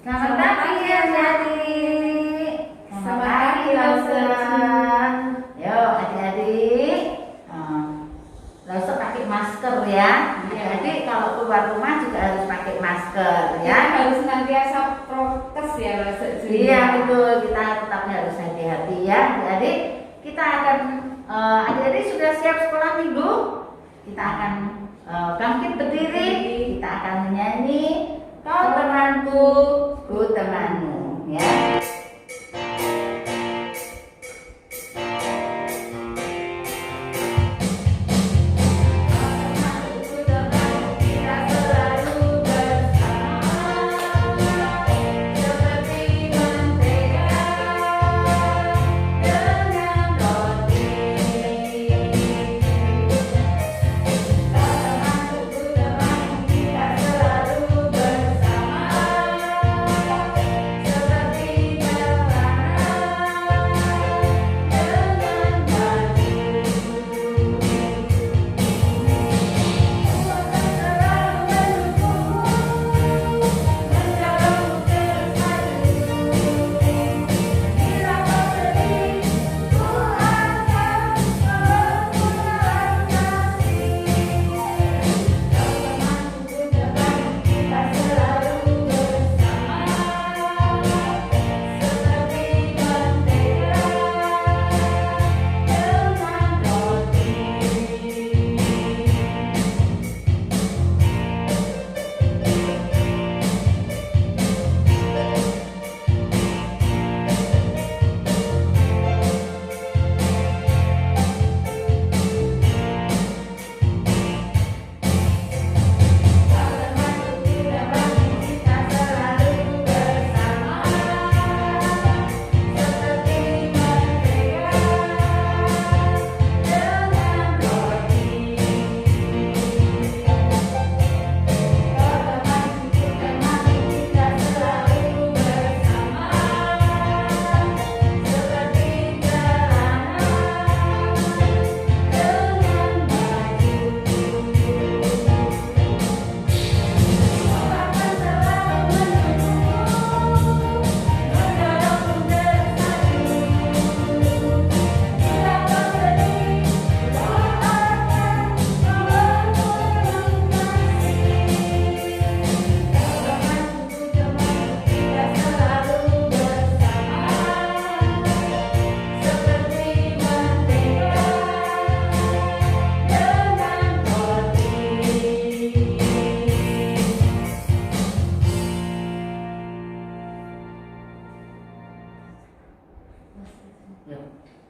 Selamat pagi adik-adik. Selamat pagi Lause. Yuk adik-adik, Lause pakai masker ya. Adik-adik kalau keluar rumah juga harus pakai masker ya. Harus senantiasa prokes ya Lause. Iya betul, kita tetap harus hati-hati ya adik-adik. Kita akan adik-adik sudah siap sekolah minggu? Kita akan bangkit berdiri, kita akan menyanyi Kau temanku, ku temanmu ya.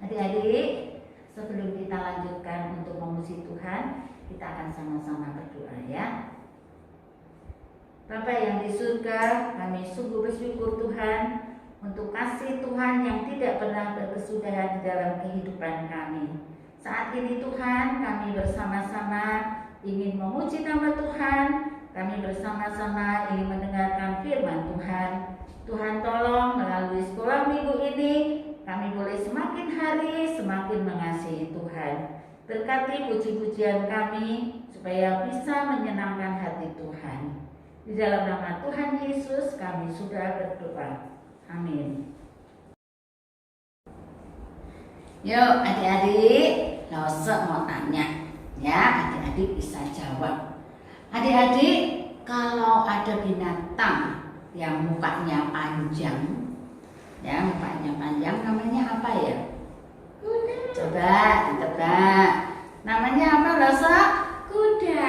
Adik-adik, sebelum kita lanjutkan untuk memuji Tuhan, kita akan sama-sama berdoa ya. Bapa yang di surga, kami sungguh bersyukur Tuhan untuk kasih Tuhan yang tidak pernah berkesudahan di dalam kehidupan kami. Saat ini Tuhan, kami bersama-sama ingin memuji nama Tuhan, kami bersama-sama ingin mendengarkan firman Tuhan. Tuhan tolong melalui sekolah minggu ini, kami boleh semakin hari semakin mengasihi Tuhan. Berkati puji-pujian kami supaya bisa menyenangkan hati Tuhan. Di dalam nama Tuhan Yesus kami sudah berdoa. Amin. Yuk adik-adik, Lause mau tanya ya, adik-adik bisa jawab. Adik-adik, kalau ada binatang yang mukanya panjang, ya mukanya panjang, namanya apa ya? Kuda. Coba ditebak. Namanya apa Lause? Kuda.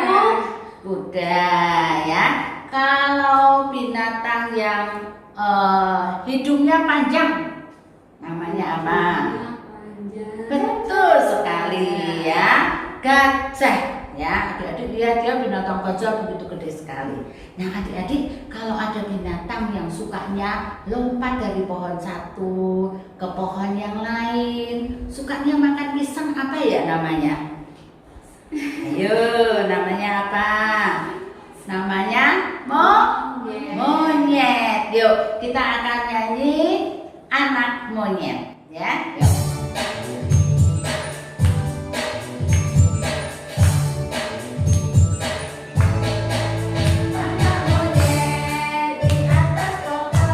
Kuda ya. Kalau binatang yang hidungnya panjang, namanya apa? Panjang. Betul sekali ya. Gajah. Ya, adik-adik lihat ya, binatang gajah begitu gede sekali. Nah adik-adik, kalau ada binatang yang sukanya lompat dari pohon satu ke pohon yang lain, sukanya makan pisang, apa ya namanya? Ayo, namanya apa? Namanya monyet. Yuk, kita akan nyanyi anak monyet ya. Yuk. Anak monyet di atas pohon.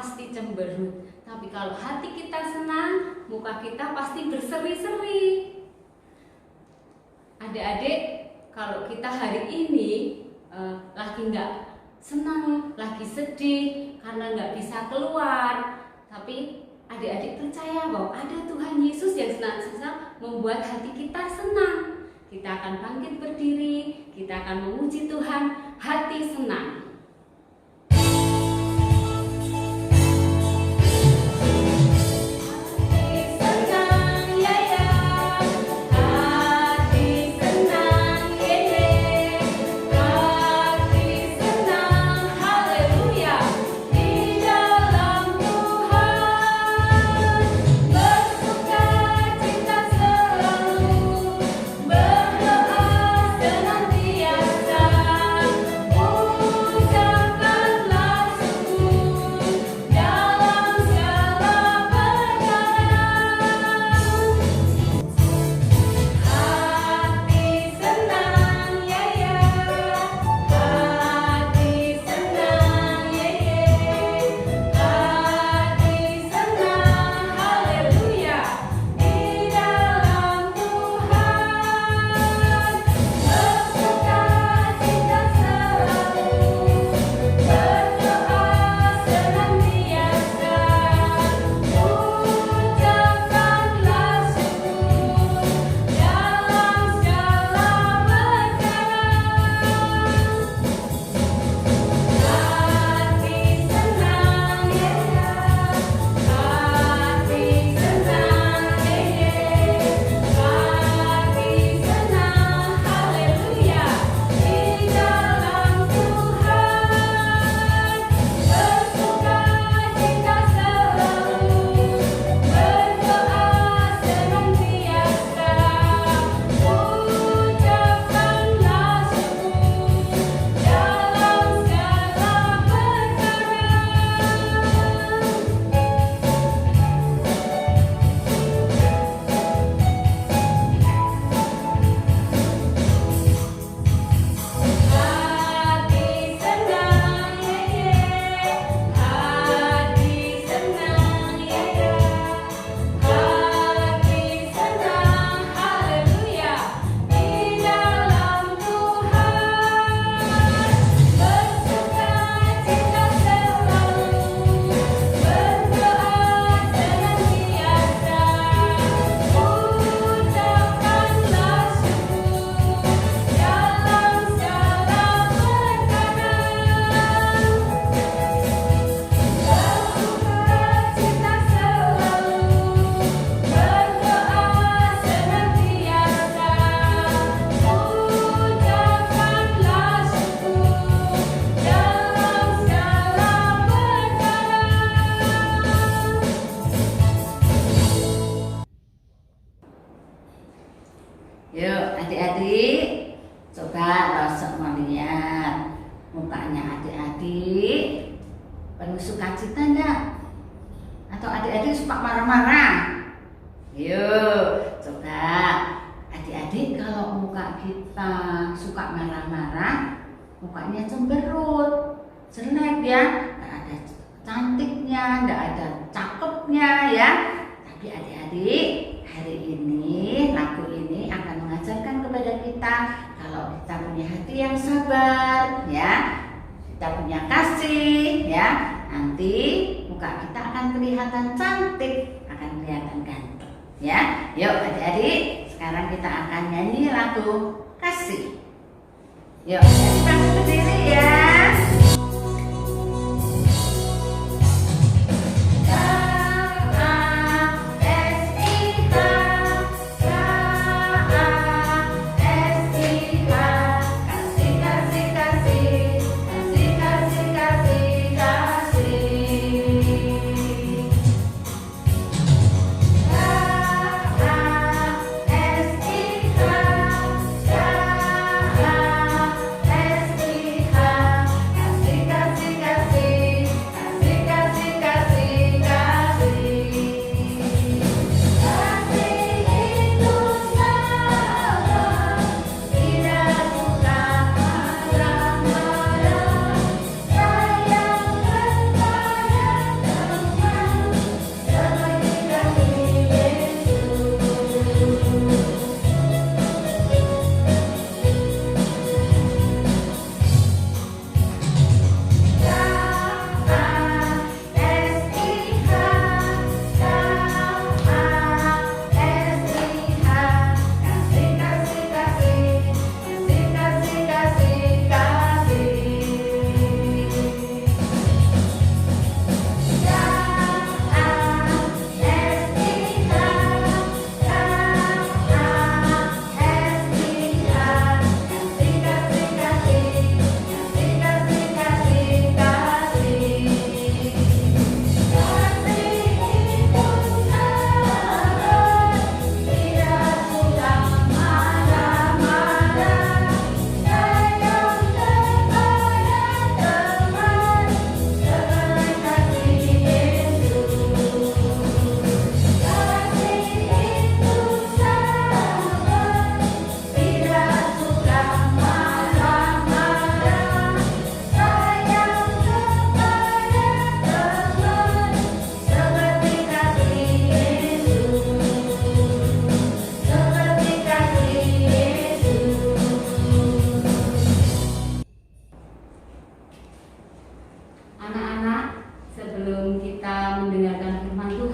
pasti cemberut. Tapi kalau hati kita senang, muka kita pasti berseri-seri. Adik-adik, kalau kita hari ini lagi nggak senang, lagi sedih karena nggak bisa keluar, tapi adik-adik percaya bahwa ada Tuhan Yesus yang senantiasa membuat hati kita senang. Kita akan bangkit berdiri, kita akan memuji Tuhan, hati senang. Yuk adik-adik, coba Rosok melihat mukanya adik-adik penuh sukacita enggak? Atau adik-adik suka marah-marah? Yuk, coba adik-adik kalau muka kita suka marah-marah, mukanya cemberut, jelek ya, nggak ada cantiknya, nggak ada cakepnya ya. Tapi adik-adik, hari ini lagu ini akan mengajarkan kepada kita kalau kita punya hati yang sabar ya, kita punya kasih ya, nanti muka kita akan kelihatan cantik, akan kelihatan ganteng ya. Yuk adik-adik, sekarang kita akan nyanyi lagu kasih. Yuk, kita berdiri ya. Kasih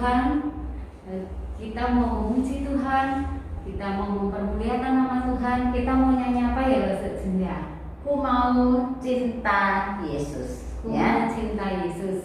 Tuhan, kita mau memuji Tuhan, kita mau mempermuliakan nama Tuhan, kita mau nyanyi apa ya Senja? Ku mau cinta Yesus. Ku Ya, mau cinta Yesus.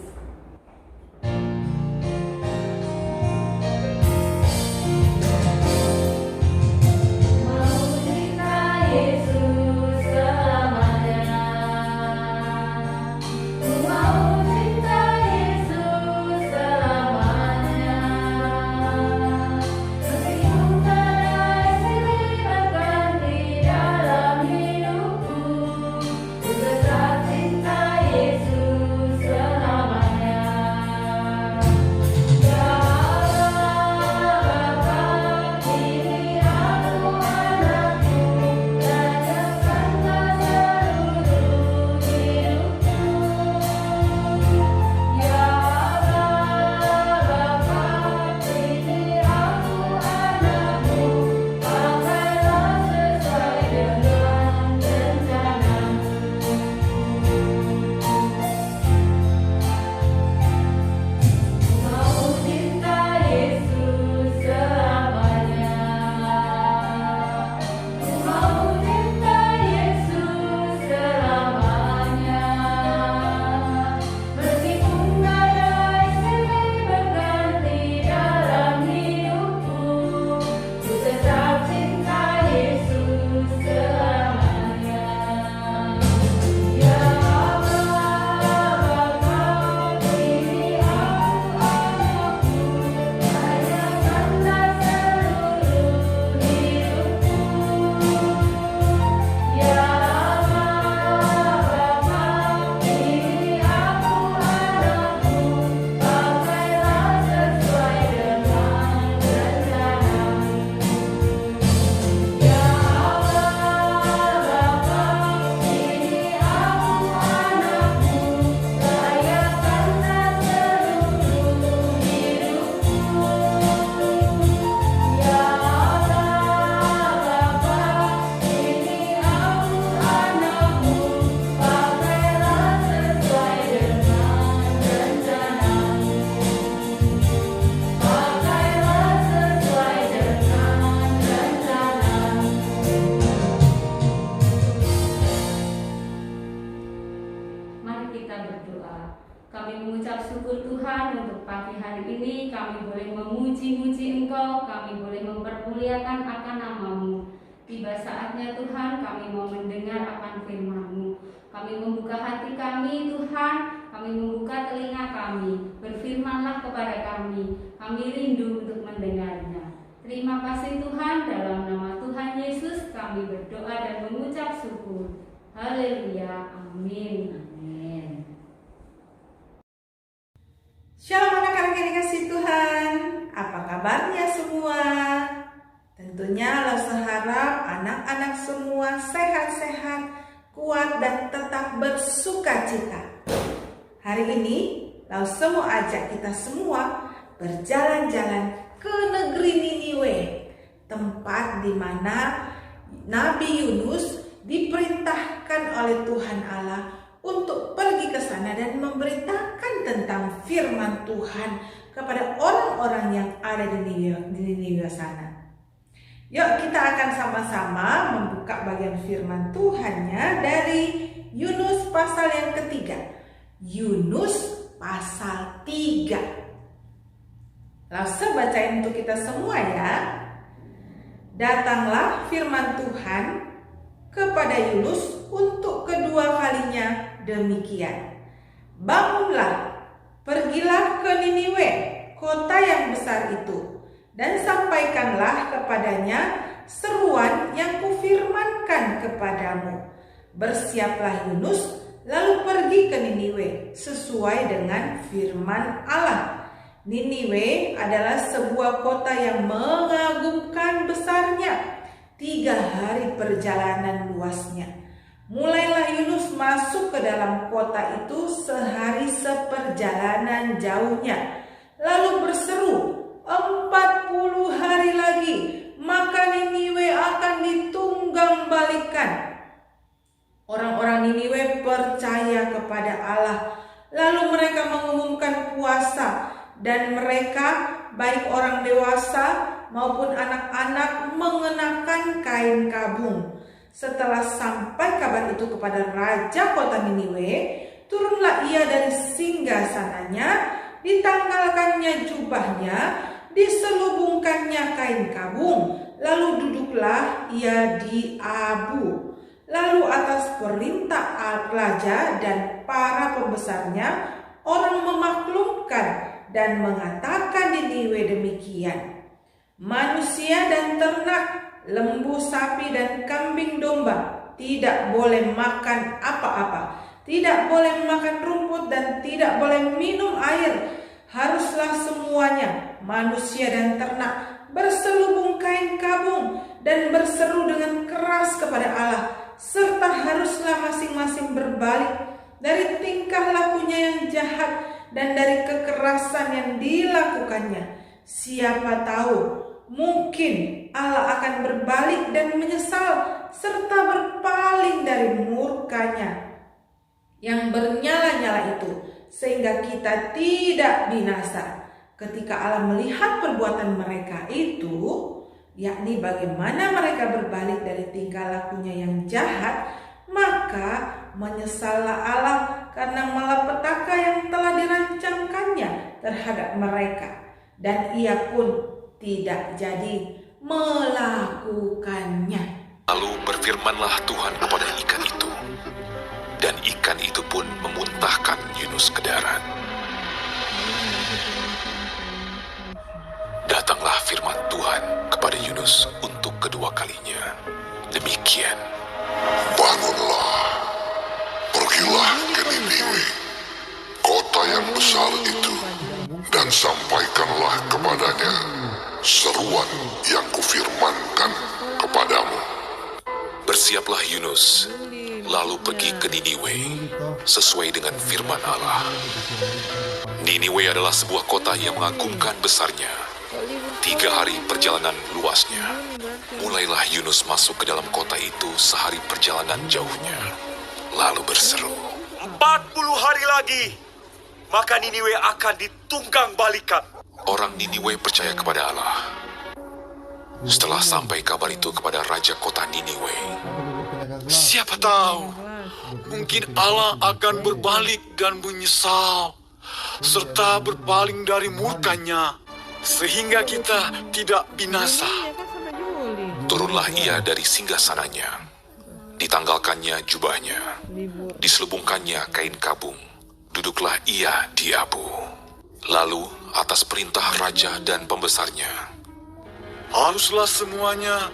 Kami mengucap syukur Tuhan untuk pagi hari ini. Kami boleh memuji-muji Engkau, kami boleh mempermuliakan akan nama-Mu. Tiba saatnya Tuhan, kami mau mendengar akan firman-Mu. Kami membuka hati kami Tuhan, kami membuka telinga kami. Berfirmanlah kepada kami rindu untuk mendengarnya. Terima kasih Tuhan, dalam nama Tuhan Yesus kami berdoa dan mengucap syukur. Haleluya, amin. Shalom anak-anak yang dikasih Tuhan, apa kabarnya semua? Tentunya Lause harap anak-anak semua sehat-sehat, kuat dan tetap bersuka cita. Hari ini Lause mau ajak kita semua berjalan-jalan ke negeri Niniwe, tempat di mana Nabi Yunus diperintahkan oleh Tuhan Allah untuk pergi ke sana dan memberitakan tentang firman Tuhan kepada orang-orang yang ada di Niniwe sana. Yuk kita akan sama-sama membuka bagian firman Tuhannya dari Yunus pasal yang ketiga. Yunus pasal 3. Langsung bacain untuk kita semua ya. Datanglah firman Tuhan kepada Yunus untuk kedua kalinya demikian. Bangunlah, pergilah ke Niniwe, kota yang besar itu, dan sampaikanlah kepadanya seruan yang kufirmankan kepadamu. Bersiaplah Yunus, lalu pergi ke Niniwe sesuai dengan firman Allah. Niniwe adalah sebuah kota yang mengagumkan besarnya, 3 hari perjalanan luasnya. Mulailah Yunus masuk ke dalam kota itu sehari seperjalanan jauhnya, lalu berseru, 40 hari lagi, maka Niniwe akan ditunggang balikan. Orang-orang Niniwe percaya kepada Allah, lalu mereka mengumumkan puasa dan mereka, baik orang dewasa maupun anak-anak, mengenakan kain kabung. Setelah sampai kabar itu kepada raja kota Niniwe, turunlah ia dari singgasananya, ditanggalkannya jubahnya, diselubungkannya kain kabung, lalu duduklah ia di Abu. Lalu atas perintah raja dan para pembesarnya, orang memaklumkan dan mengatakan di Niniwe demikian: manusia dan ternak, lembu, sapi, dan kambing domba tidak boleh makan apa-apa, tidak boleh makan rumput, dan tidak boleh minum air. Haruslah semuanya, manusia dan ternak, berselubung kain kabung dan berseru dengan keras kepada Allah, serta haruslah masing-masing berbalik dari tingkah lakunya yang jahat dan dari kekerasan yang dilakukannya. Siapa tahu, mungkin Allah akan berbalik dan menyesal serta berpaling dari murkanya yang bernyala-nyala itu, sehingga kita tidak binasa. Ketika Allah melihat perbuatan mereka itu, yakni bagaimana mereka berbalik dari tingkah lakunya yang jahat, maka menyesallah Allah karena malapetaka yang telah dirancangkannya terhadap mereka, dan ia pun tidak jadi melakukannya. Lalu berfirmanlah Tuhan kepada ikan itu, dan ikan itu pun memuntahkan Yunus ke darat. Datanglah firman Tuhan kepada Yunus untuk kedua kalinya. Demikian, bangunlah, pergilah ke Niniwe, kota yang besar itu, dan sampaikanlah kepadanya seruan yang kufirmankan kepadamu. bersiaplah Yunus, lalu pergi ke Niniwe, sesuai dengan firman Allah. Niniwe adalah sebuah kota yang mengagumkan besarnya. 3 hari perjalanan luasnya. Mulailah Yunus masuk ke dalam kota itu sehari perjalanan jauhnya. Lalu berseru, 40 hari lagi, maka Niniwe akan ditunggang balikan. orang Niniwe percaya kepada Allah. Setelah sampai kabar itu kepada raja kota Niniwe, Siapa tahu, mungkin Allah akan berbalik dan menyesal, serta berpaling dari murkanya, sehingga kita tidak binasa. turunlah ia dari singgasananya. Ditanggalkannya jubahnya, diselubungkannya kain kabung. Duduklah ia di Abu. Lalu atas perintah raja dan pembesarnya, Haruslah semuanya,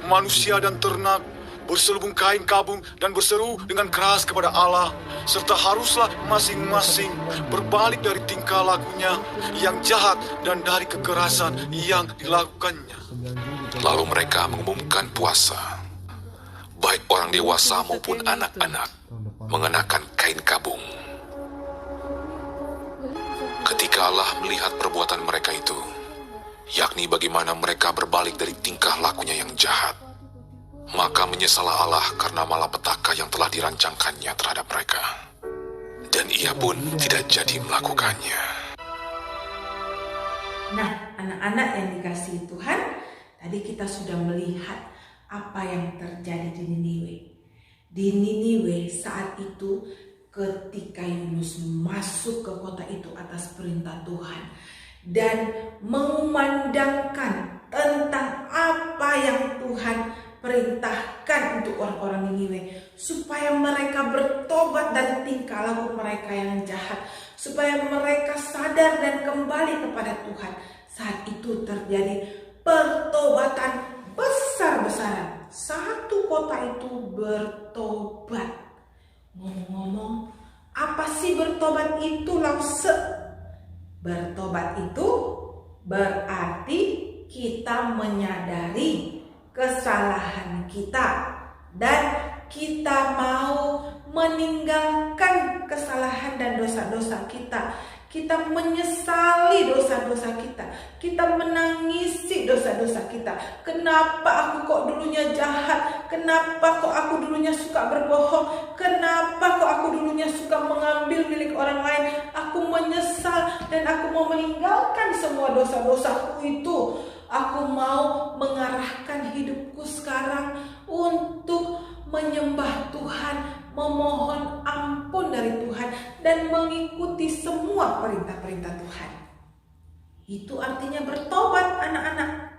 manusia dan ternak, berselubung kain kabung dan berseru dengan keras kepada Allah, serta haruslah masing-masing berbalik dari tingkah lakunya yang jahat dan dari kekerasan yang dilakukannya. lalu mereka mengumumkan puasa. Baik orang dewasa maupun anak-anak mengenakan kain kabung. Ketika Allah melihat perbuatan mereka itu, yakni bagaimana mereka berbalik dari tingkah lakunya yang jahat, maka menyesallah Allah karena malapetaka yang telah dirancangkannya terhadap mereka. Dan ia pun tidak jadi melakukannya. Nah, anak-anak yang dikasihi Tuhan, tadi kita sudah melihat apa yang terjadi di Niniwe. Di Niniwe saat itu ketika Yunus masuk ke kota itu atas perintah Tuhan dan mengumandangkan tentang apa yang Tuhan perintahkan untuk orang-orang Niniwe, supaya mereka bertobat dan tingkah laku mereka yang jahat, supaya mereka sadar dan kembali kepada Tuhan. Saat itu terjadi pertobatan besar-besaran. Satu kota itu bertobat. Ngomong-ngomong, apa sih bertobat itu, Lause? Bertobat itu berarti kita menyadari kesalahan kita dan kita mau meninggalkan kesalahan dan dosa-dosa kita. kita menyesali dosa-dosa kita, kita menangisi dosa-dosa kita. Kenapa aku kok dulunya jahat? Kenapa kok aku dulunya suka berbohong? Kenapa kok aku dulunya suka mengambil milik orang lain? Aku menyesal dan aku mau meninggalkan semua dosa-dosaku itu. Aku mau mengarahkan hidupku sekarang untuk menyembah Tuhan, memohon ampun dari Tuhan, dan mengikuti semua perintah-perintah Tuhan. Itu artinya bertobat, anak-anak.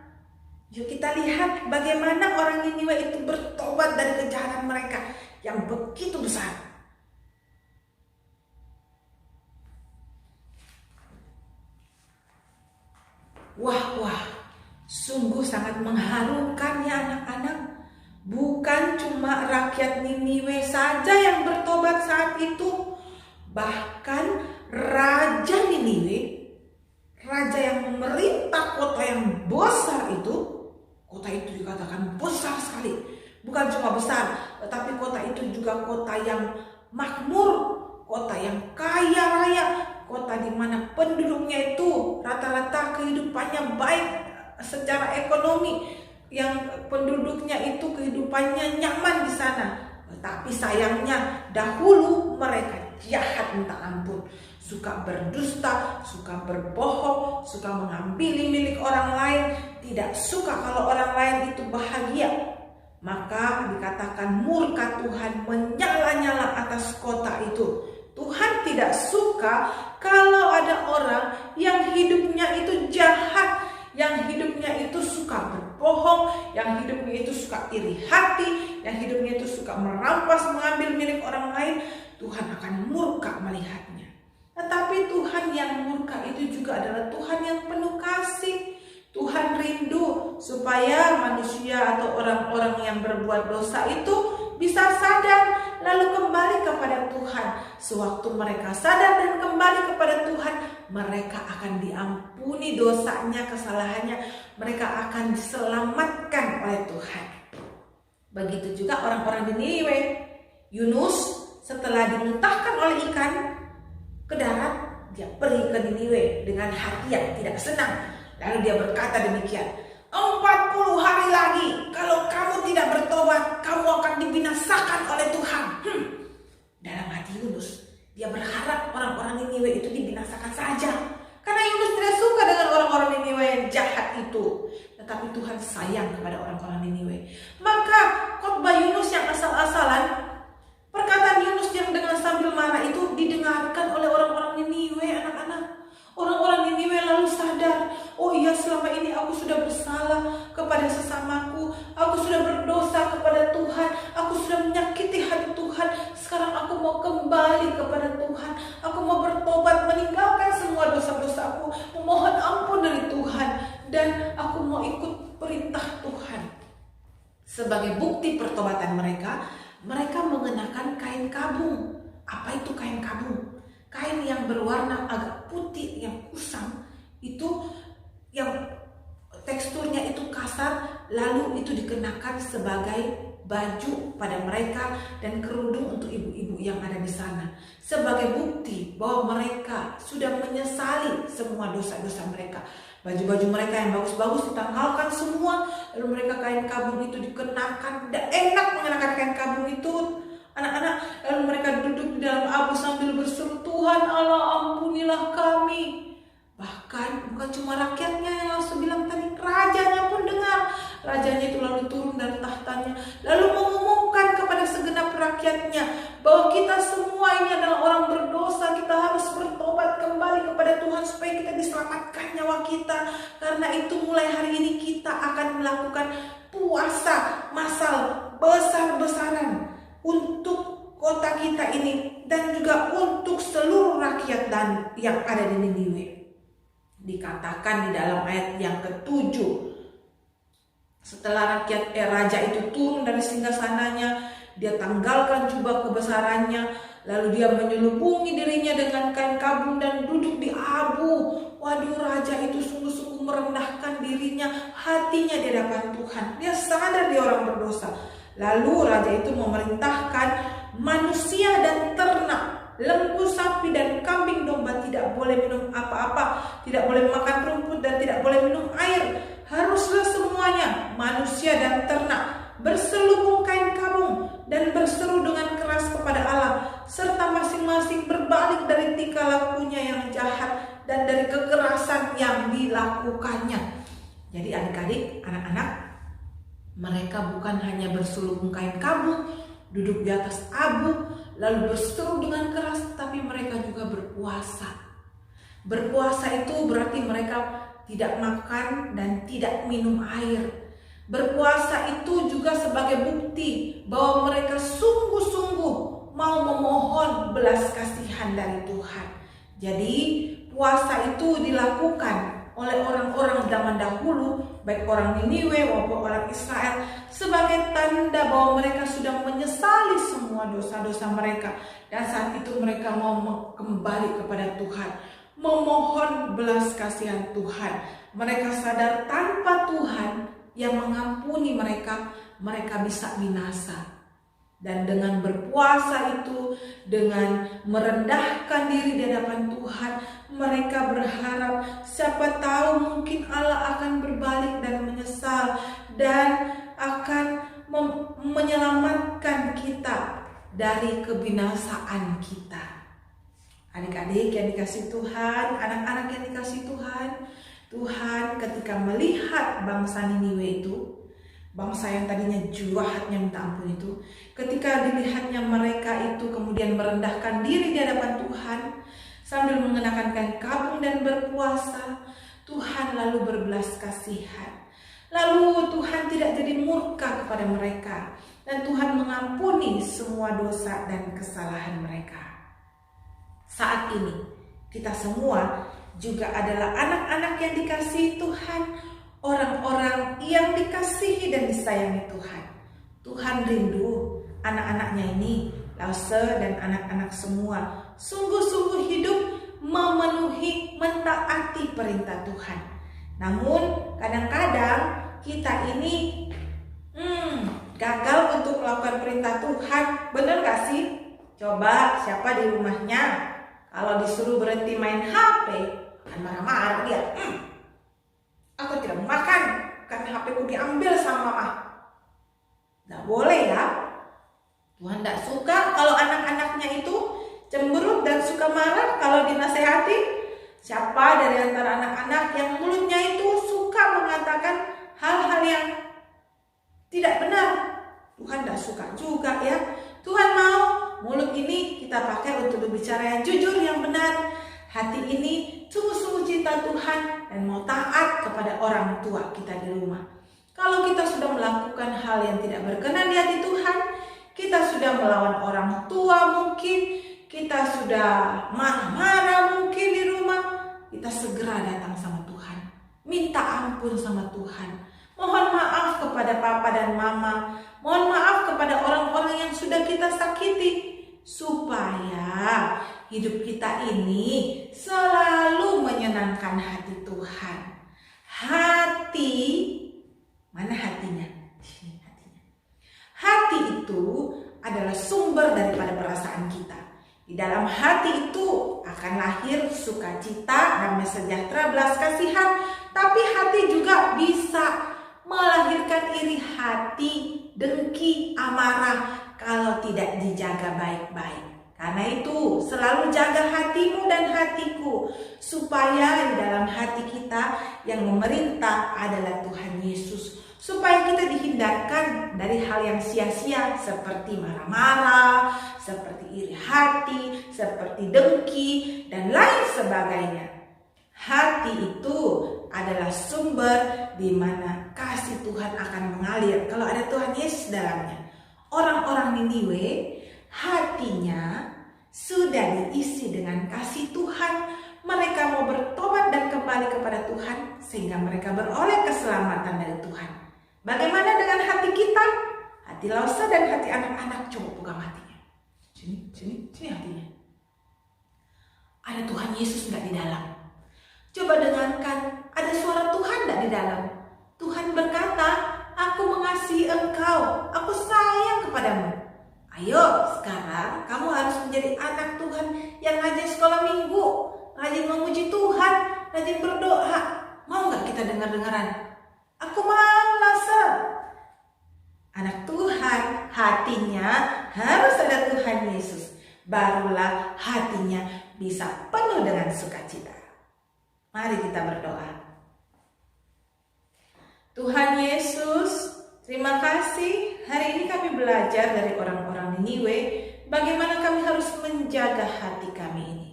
Yuk kita lihat bagaimana orang Niniwe itu bertobat dari kejahatan mereka yang begitu besar. Wah, sungguh sangat mengharukan ya anak-anak. Bukan cuma rakyat Niniwe saja yang bertobat saat itu. Bahkan Raja Niniwe, raja yang memerintah kota yang besar itu, kota itu dikatakan besar sekali. Bukan cuma besar, tetapi kota itu juga kota yang makmur, kota yang kaya raya, kota di mana penduduknya itu rata-rata kehidupannya baik secara ekonomi, yang penduduknya itu kehidupannya nyaman di sana. Tapi sayangnya dahulu mereka jahat minta ampun, suka berdusta, suka berbohong, suka mengambil milik orang lain, tidak suka kalau orang lain itu bahagia. Maka dikatakan murka Tuhan menyala-nyala atas kota itu. Tuhan tidak suka kalau ada orang yang hidupnya itu jahat, yang hidupnya itu suka berbohong, yang hidupnya itu suka iri hati, yang hidupnya itu suka merampas, mengambil milik orang lain. Tuhan akan murka melihatnya. Tetapi Tuhan yang murka itu juga adalah Tuhan yang penuh kasih. Tuhan rindu supaya manusia atau orang-orang yang berbuat dosa itu bisa sadar lalu kembali kepada Tuhan. Sewaktu mereka sadar dan kembali kepada Tuhan, mereka akan diampuni dosanya, kesalahannya. Mereka akan diselamatkan oleh Tuhan. Begitu juga orang-orang di Niniwe. Yunus setelah dimuntahkan oleh ikan ke darat, dia pergi ke Niniwe dengan hati yang tidak senang. Lalu dia berkata demikian, 40 hari lagi kalau kamu tidak bertobat, kamu akan dibinasakan oleh Tuhan. Dalam hati Yunus, dia berharap orang-orang Niniwe itu dibinasakan saja. Karena Yunus tidak suka dengan orang-orang Niniwe yang jahat itu. Tetapi Tuhan sayang kepada orang-orang Niniwe. Maka khotbah Yunus yang asal-asalan, perkataan Yunus yang dengan sambil marah itu didengarkan oleh orang-orang Niniwe, anak-anak. Orang-orang Niniwe lalu sadar, oh iya, selama ini aku sudah bersalah kepada sesamaku, aku sudah berdosa kepada Tuhan, aku sudah menyakiti hati Tuhan. Sekarang aku mau kembali kepada Tuhan, aku mau bertobat, meninggalkan semua dosa-dosaku, memohon ampun dari Tuhan, dan aku mau ikut perintah Tuhan. Sebagai bukti pertobatan mereka, mereka mengenakan kain kabung. Apa itu kain kabung? Kain yang berwarna agak putih, yang kusam, itu yang teksturnya itu kasar, lalu itu dikenakan sebagai baju pada mereka dan kerudung untuk ibu-ibu yang ada di sana. Sebagai bukti bahwa mereka sudah menyesali semua dosa-dosa mereka. Baju-baju mereka yang bagus-bagus ditanggalkan semua, lalu mereka kain kabung itu dikenakan. Tidak enak mengenakan kain kabung itu, anak-anak. Lalu mereka duduk di dalam abu sambil berseru, Tuhan Allah, ampunilah kami. Bahkan bukan cuma rakyatnya yang langsung bilang tadi, rajanya pun dengar. Rajanya itu lalu turun dari tahtanya, lalu mengumumkan kepada segenap rakyatnya bahwa kita semua ini adalah orang berdosa. Kita harus bertobat kembali kepada Tuhan supaya kita diselamatkan nyawa kita. Karena itu mulai hari ini kita akan melakukan puasa massal besar-besaran untuk kota kita ini dan juga untuk seluruh rakyat dan yang ada di Niniwe. Dikatakan di dalam ayat yang ke-7, setelah raja itu turun dari singgasananya, dia tanggalkan jubah kebesarannya, lalu dia menyelubungi dirinya dengan kain kabung dan duduk di abu. Waduh, raja itu sungguh-sungguh merendahkan dirinya, hatinya di hadapan Tuhan. Dia sadar dia orang berdosa. Lalu raja itu memerintahkan manusia dan ternak lembu, sapi, dan kambing domba tidak boleh minum apa-apa, tidak boleh makan rumput, dan tidak boleh minum air. Haruslah semuanya, manusia dan ternak, berselubung kain kabung dan berseru dengan keras kepada Allah, serta masing-masing berbalik dari tingkah lakunya yang jahat dan dari kekerasan yang dilakukannya. Jadi adik-adik, anak-anak, mereka bukan hanya berselubung kain kabung, duduk di atas abu, lalu berseru dengan keras, tapi mereka juga berpuasa. Berpuasa itu berarti mereka tidak makan dan tidak minum air. Berpuasa itu juga sebagai bukti bahwa mereka sungguh-sungguh mau memohon belas kasihan dari Tuhan. Jadi puasa itu dilakukan oleh orang-orang zaman dahulu, baik orang Niniwe maupun orang Israel, sebagai tanda bahwa mereka sudah menyesali semua dosa-dosa mereka, dan saat itu mereka mau kembali kepada Tuhan, memohon belas kasihan Tuhan. Mereka sadar tanpa Tuhan yang mengampuni mereka, mereka bisa binasa. Dan dengan berpuasa itu, dengan merendahkan diri di hadapan Tuhan, mereka berharap siapa tahu mungkin Allah akan berbalik dan menyesal dan akan menyelamatkan kita dari kebinasaan kita. Adik-adik yang dikasihi Tuhan, anak-anak yang dikasihi Tuhan, Tuhan ketika melihat bangsa Niniwe itu, bangsa yang tadinya jahatnya minta ampun itu, ketika dilihatnya mereka itu kemudian merendahkan diri di hadapan Tuhan sambil mengenakan kain kabung dan berpuasa, Tuhan lalu berbelas kasihan. Lalu Tuhan tidak jadi murka kepada mereka, dan Tuhan mengampuni semua dosa dan kesalahan mereka. Saat ini kita semua juga adalah anak-anak yang dikasihi Tuhan, orang-orang yang dikasihi dan disayangi Tuhan. Tuhan rindu anak-anaknya ini, Lause dan anak-anak semua, sungguh-sungguh hidup memenuhi, mentaati perintah Tuhan. Namun kadang-kadang kita ini gagal untuk melakukan perintah Tuhan. Benar gak sih? Coba siapa di rumahnya kalau disuruh berhenti main HP akan marah-marah dia. Aku tidak mau makan karena HP-ku diambil sama mama. Gak boleh ya. Tuhan tidak suka kalau anak-anaknya itu cemberut dan suka marah kalau dinasehati. Siapa dari antara anak-anak yang mulutnya itu suka mengatakan hal-hal yang tidak benar? Tuhan tidak suka juga ya. Tuhan mau mulut ini kita pakai untuk berbicara yang jujur, yang benar. Hati ini sungguh-sungguh cinta Tuhan dan mau taat kepada orang tua kita di rumah. Kalau kita sudah melakukan hal yang tidak berkenan di hati Tuhan, kita sudah melawan orang tua mungkin, kita sudah marah-marah mungkin di rumah, kita segera datang sama Tuhan. Minta ampun sama Tuhan. Mohon maaf kepada papa dan mama. Mohon maaf kepada orang-orang yang sudah kita sakiti. Supaya hidup kita ini selalu menyenangkan hati Tuhan. Hati, mana hatinya? Hatinya. Hati itu adalah sumber daripada perasaan kita. Di dalam hati itu akan lahir sukacita, damai sejahtera, belas kasihan. Tapi hati juga bisa melahirkan iri hati, dengki, amarah kalau tidak dijaga baik-baik. Karena itu selalu jaga hatimu dan hatiku, supaya di dalam hati kita yang memerintah adalah Tuhan Yesus. Supaya kita dihindarkan dari hal yang sia-sia seperti marah-marah, seperti iri hati, seperti dengki, dan lain sebagainya. Hati itu adalah sumber di mana kasih Tuhan akan mengalir kalau ada Tuhan Yesus dalamnya. Orang-orang Niniwe hatinya sudah diisi dengan kasih Tuhan. Mereka mau bertobat dan kembali kepada Tuhan sehingga mereka beroleh keselamatan dari Tuhan. Bagaimana dengan hati kita? Hati Lause dan hati anak-anak, coba pegang hatinya. Sini hatinya. Ada Tuhan Yesus enggak di dalam? Coba dengarkan, ada suara Tuhan enggak di dalam? Tuhan berkata, aku mengasihi engkau, aku sayang kepadamu. Ayo, sekarang kamu harus menjadi anak Tuhan yang rajin sekolah minggu, rajin memuji Tuhan, rajin berdoa. Mau nggak kita dengar-dengaran? Aku mau, Lase. Anak Tuhan, hatinya harus ada Tuhan Yesus. Barulah hatinya bisa penuh dengan sukacita. Mari kita berdoa. Tuhan Yesus, terima kasih. Hari ini kami belajar dari orang-orang Niniwe bagaimana kami harus menjaga hati kami ini.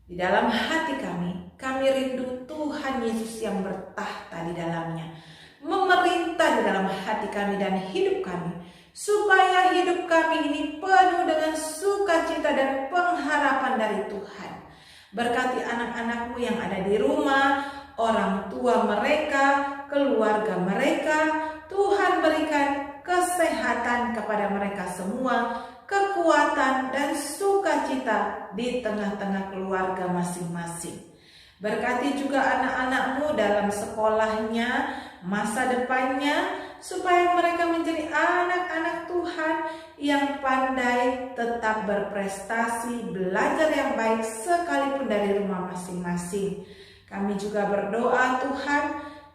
Di dalam hati kami rindu Tuhan Yesus yang bertahta di dalamnya, memerintah di dalam hati kami dan hidup kami, supaya hidup kami ini penuh dengan sukacita dan pengharapan dari Tuhan. Berkati anak-anak-Mu yang ada di rumah, orang tua mereka, keluarga mereka. Tuhan berikan kesehatan kepada mereka semua, kekuatan dan sukacita di tengah-tengah keluarga masing-masing. Berkati juga anak-anak-Mu dalam sekolahnya, masa depannya, supaya mereka menjadi anak-anak Tuhan yang pandai, tetap berprestasi, belajar yang baik sekalipun dari rumah masing-masing. Kami juga berdoa Tuhan,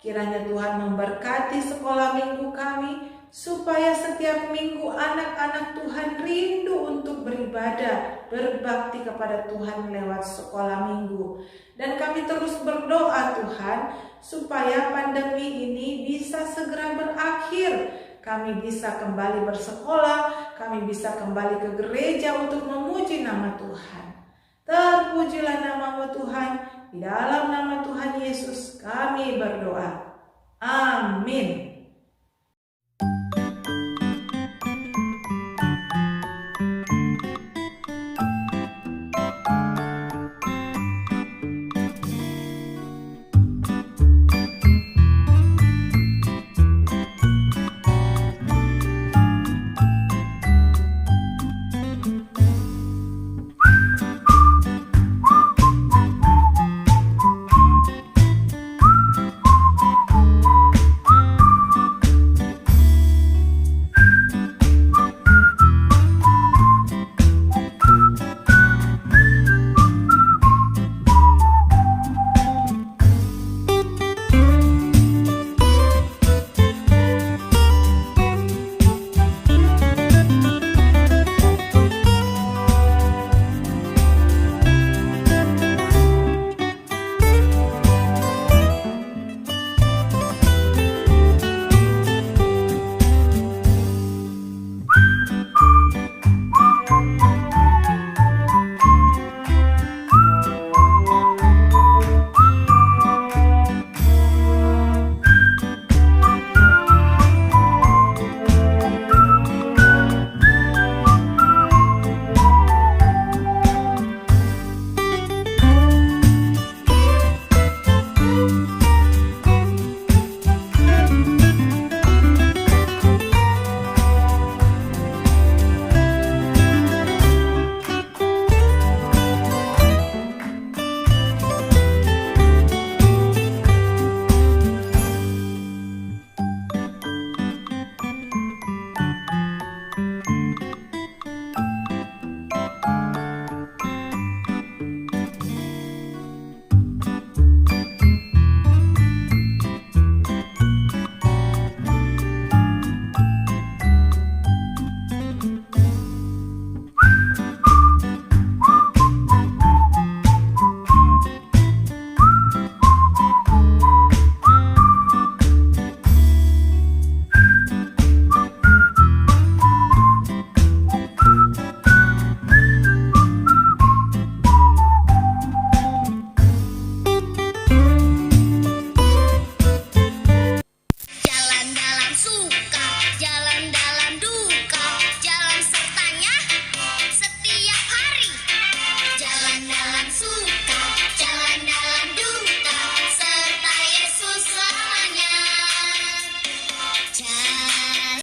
kiranya Tuhan memberkati sekolah minggu kami, supaya setiap minggu anak-anak Tuhan rindu untuk beribadah, berbakti kepada Tuhan lewat sekolah minggu. Dan kami terus berdoa Tuhan, supaya pandemi ini bisa segera berakhir. Kami bisa kembali bersekolah, kami bisa kembali ke gereja untuk memuji nama Tuhan. Terpujilah nama-Mu Tuhan, di dalam nama Tuhan Yesus kami berdoa. Amin.